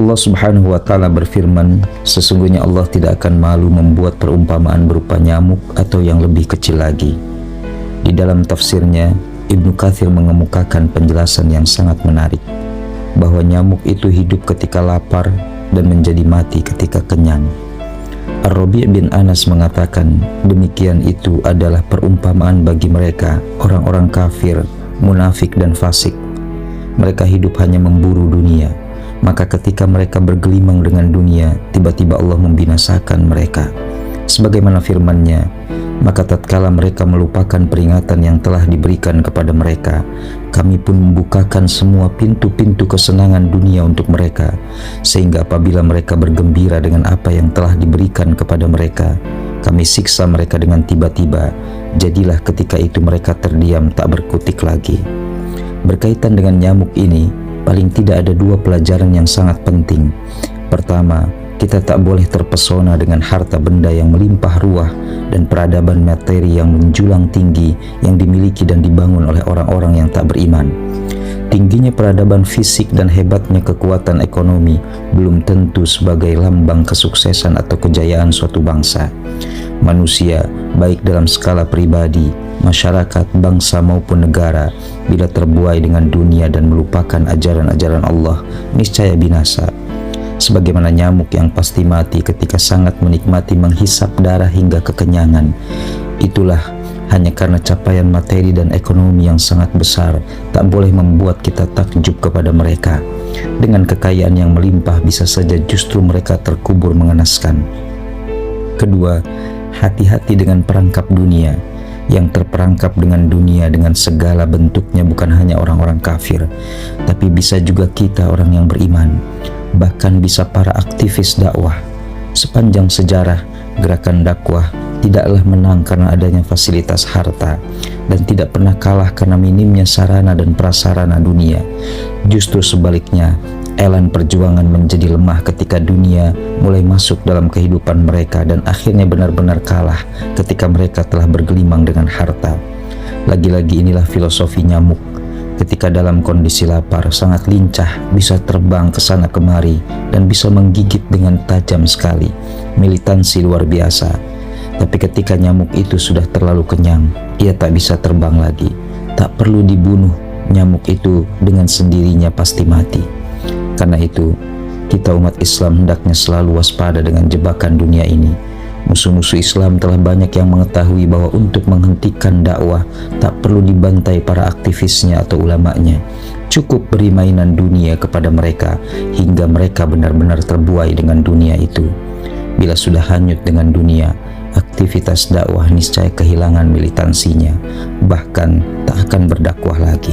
Allah Subhanahu wa Ta'ala berfirman, sesungguhnya Allah tidak akan malu membuat perumpamaan berupa nyamuk atau yang lebih kecil lagi. Di dalam tafsirnya, Ibnu Katsir mengemukakan penjelasan yang sangat menarik, bahwa nyamuk itu hidup ketika lapar dan menjadi mati ketika kenyang. Ar-Rabi' bin Anas mengatakan, demikian itu adalah perumpamaan bagi mereka, orang-orang kafir, munafik dan fasik. Mereka hidup hanya memburu dunia. Maka ketika mereka bergelimang dengan dunia, tiba-tiba Allah membinasakan mereka. Sebagaimana firman-Nya, maka tatkala mereka melupakan peringatan yang telah diberikan kepada mereka, kami pun membukakan semua pintu-pintu kesenangan dunia untuk mereka, sehingga apabila mereka bergembira dengan apa yang telah diberikan kepada mereka, kami siksa mereka dengan tiba-tiba. Jadilah ketika itu mereka terdiam tak berkutik lagi. Berkaitan dengan nyamuk ini, paling tidak ada dua pelajaran yang sangat penting. Pertama, kita tak boleh terpesona dengan harta benda yang melimpah ruah dan peradaban materi yang menjulang tinggi yang dimiliki dan dibangun oleh orang-orang yang tak beriman. Tingginya peradaban fisik dan hebatnya kekuatan ekonomi belum tentu sebagai lambang kesuksesan atau kejayaan suatu bangsa. Manusia, baik dalam skala pribadi, masyarakat, bangsa maupun negara, bila terbuai dengan dunia dan melupakan ajaran-ajaran Allah, niscaya binasa. Sebagaimana nyamuk yang pasti mati ketika sangat menikmati menghisap darah hingga kekenyangan. Itulah, hanya karena capaian materi dan ekonomi yang sangat besar, tak boleh membuat kita takjub kepada mereka. Dengan kekayaan yang melimpah, bisa saja justru mereka terkubur mengenaskan. Kedua, hati-hati dengan perangkap dunia. Yang terperangkap dengan dunia dengan segala bentuknya bukan hanya orang-orang kafir, tapi bisa juga kita orang yang beriman, bahkan bisa para aktivis dakwah. Sepanjang sejarah, gerakan dakwah tidaklah menang karena adanya fasilitas harta, dan tidak pernah kalah karena minimnya sarana dan prasarana dunia. Justru sebaliknya, elan perjuangan menjadi lemah ketika dunia mulai masuk dalam kehidupan mereka dan akhirnya benar-benar kalah ketika mereka telah bergelimang dengan harta. Lagi-lagi inilah filosofi nyamuk. Ketika dalam kondisi lapar, sangat lincah, bisa terbang ke sana kemari dan bisa menggigit dengan tajam sekali. Militansi luar biasa. Tapi ketika nyamuk itu sudah terlalu kenyang, ia tak bisa terbang lagi. Tak perlu dibunuh, nyamuk itu dengan sendirinya pasti mati. Karena itu, kita umat Islam hendaknya selalu waspada dengan jebakan dunia ini. Musuh-musuh Islam telah banyak yang mengetahui bahwa untuk menghentikan dakwah tak perlu dibantai para aktivisnya atau ulamanya. Cukup beri mainan dunia kepada mereka hingga mereka benar-benar terbuai dengan dunia itu. Bila sudah hanyut dengan dunia, aktivitas dakwah niscaya kehilangan militansinya, bahkan tak akan berdakwah lagi.